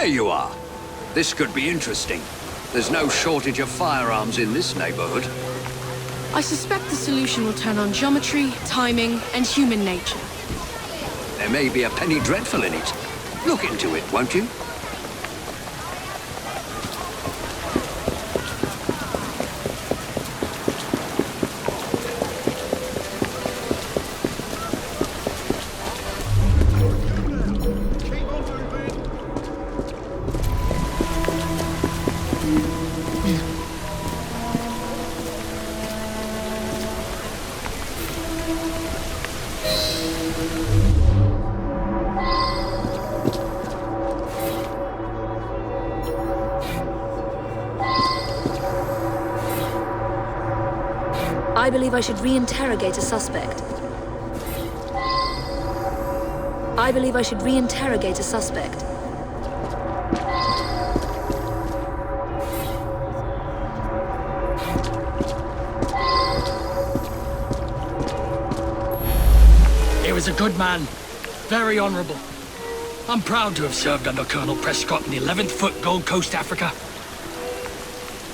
you are. This could be interesting. There's no shortage of firearms in this neighborhood. I suspect the solution will turn on geometry, timing, and human nature. There may be a penny dreadful in it. Look into it, won't you? I believe I should re-interrogate a suspect. I believe I should re-interrogate a suspect. He was a good man. Very honorable. I'm proud to have served under Colonel Prescott in the 11th Foot Gold Coast, Africa.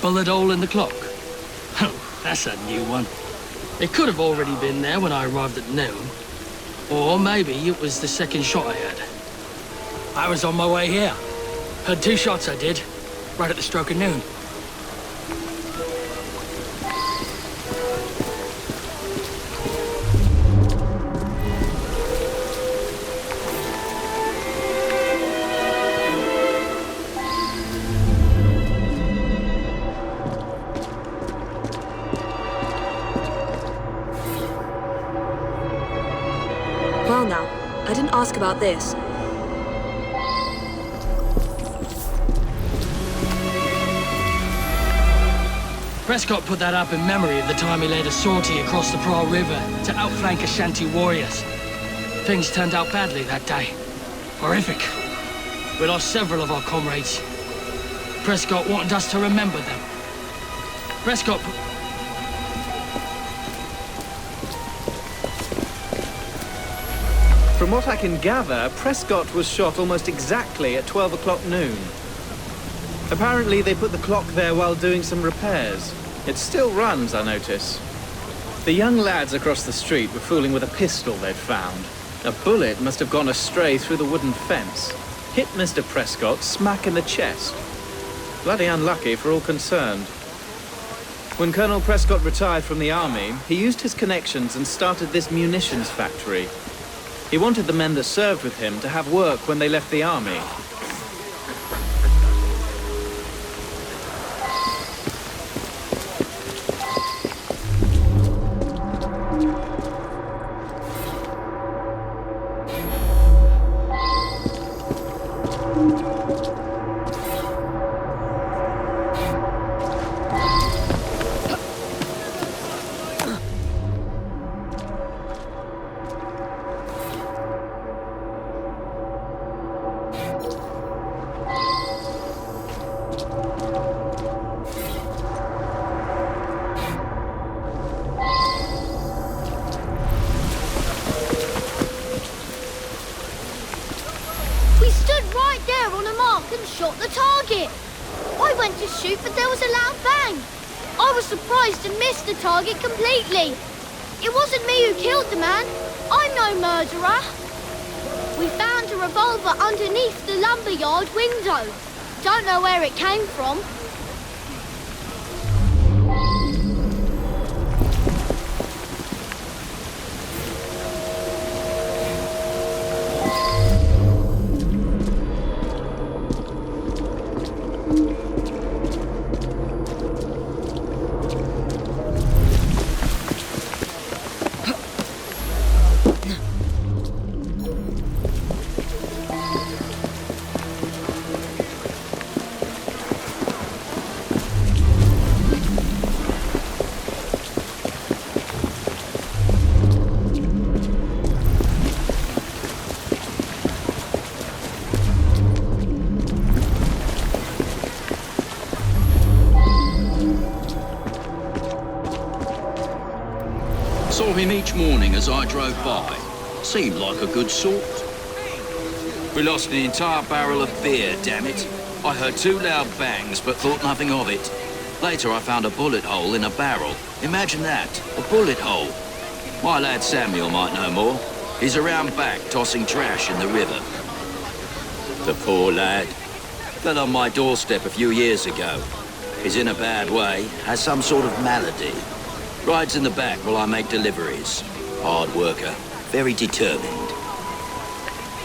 Bullet hole in the clock. Oh, that's a new one. It could have already been there when I arrived at noon. Or maybe it was the second shot I had. I was on my way here. Heard 2 shots I did, right at the stroke of noon. Well now, I didn't ask about this. Prescott put that up in memory of the time he led a sortie across the Pearl River to outflank Ashanti warriors. Things turned out badly that day. Horrific. We lost several of our comrades. Prescott wanted us to remember them. Prescott... From what I can gather, Prescott was shot almost exactly at 12 o'clock noon. Apparently they put the clock there while doing some repairs. It still runs, I notice. The young lads across the street were fooling with a pistol they'd found. A bullet must have gone astray through the wooden fence. Hit Mr. Prescott smack in the chest. Bloody unlucky for all concerned. When Colonel Prescott retired from the army, he used his connections and started this munitions factory. He wanted the men that served with him to have work when they left the army. Shot the target. I went to shoot, but there was a loud bang. I was surprised and missed the target completely. It wasn't me who killed the man. I'm no murderer. We found a revolver underneath the lumberyard window. Don't know where it came from. Saw him each morning as I drove by. Seemed like a good sort. We lost an entire barrel of beer, damn it. I heard 2 loud bangs, but thought nothing of it. Later, I found a bullet hole in a barrel. Imagine that, a bullet hole. My lad Samuel might know more. He's around back, tossing trash in the river. The poor lad. Fell on my doorstep a few years ago. He's in a bad way, has some sort of malady. Rides in the back while I make deliveries. Hard worker, very determined.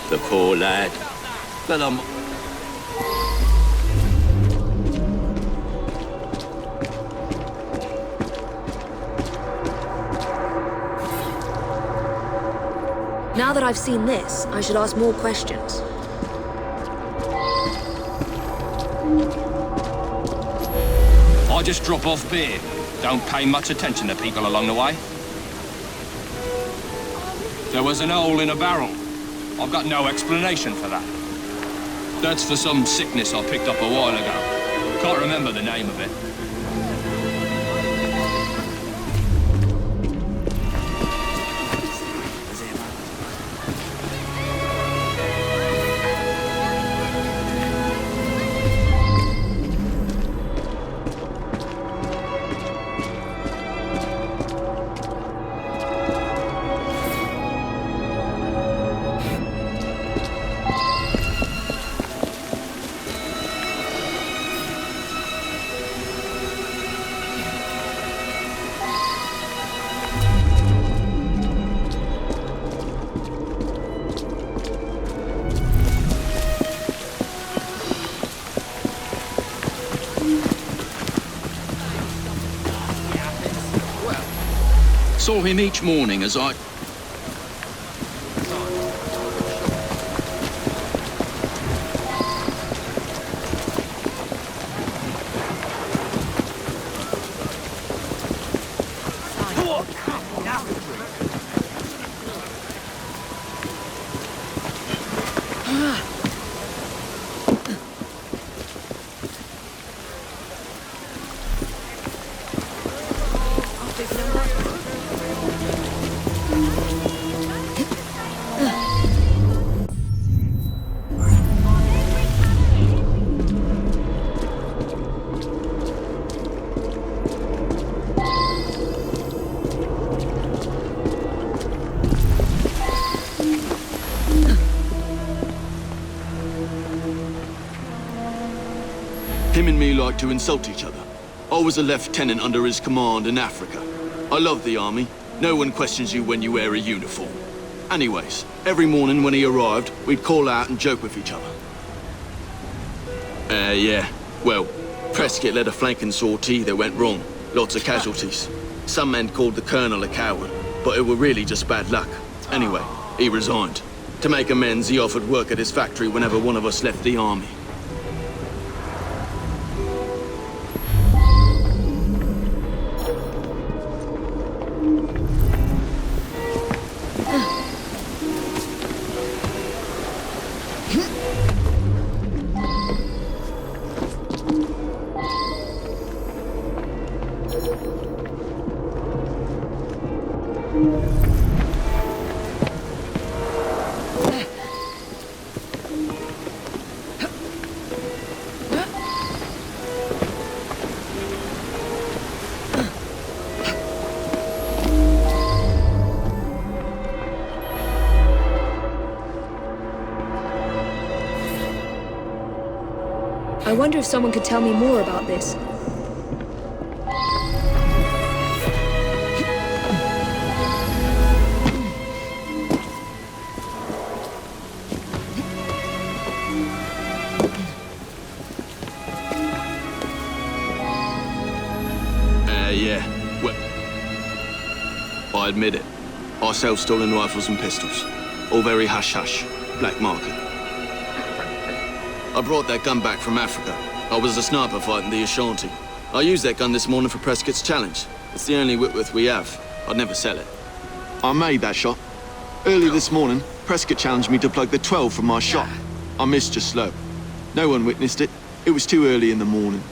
The poor lad. Fell on... Now that I've seen this, I should ask more questions. I just drop off beer. Don't pay much attention to people along the way. There was an hole in a barrel. I've got no explanation for that. That's for some sickness I picked up a while ago. Can't remember the name of it. Saw him each morning as I... Him and me like to insult each other. I was a lieutenant under his command in Africa. I love the army. No one questions you when you wear a uniform. Anyways, every morning when he arrived, we'd call out and joke with each other. Yeah. Well, Prescott led a flanking sortie that went wrong. Lots of casualties. Some men called the colonel a coward, but it were really just bad luck. Anyway, he resigned. To make amends, he offered work at his factory whenever one of us left the army. I wonder if someone could tell me more about this. Yeah. Well, I admit it. I sell stolen rifles and pistols. All very hush-hush. Black market. I brought that gun back from Africa. I was a sniper fighting the Ashanti. I used that gun this morning for Prescott's challenge. It's the only Whitworth we have. I'd never sell it. I made that shot. Early this morning, Prescott challenged me to plug the 12 from my shot. I missed just slow. No one witnessed it. It was too early in the morning.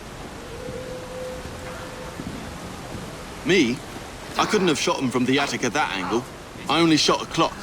Me? I couldn't have shot him from the attic at that angle. I only shot a clock.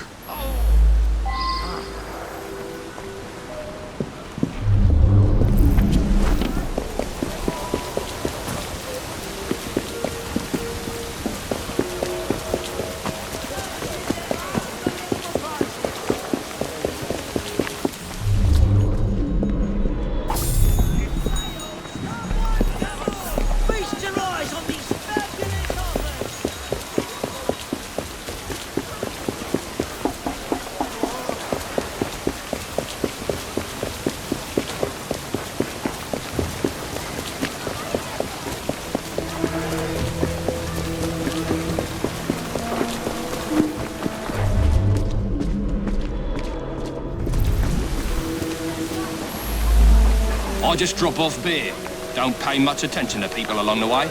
I just drop off beer. Don't pay much attention to people along the way.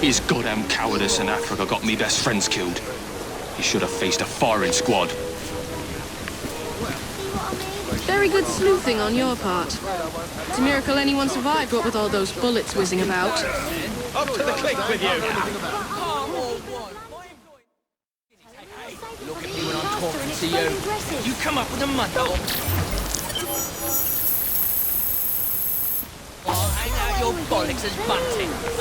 His goddamn cowardice in Africa got me best friends killed. He should have faced a firing squad. Very good sleuthing on your part. It's a miracle anyone survived, what with all those bullets whizzing about. Up to the click with you! Look at me when I'm talking to you. You come up with a mud dog. I'll hang out your bollocks as bunting.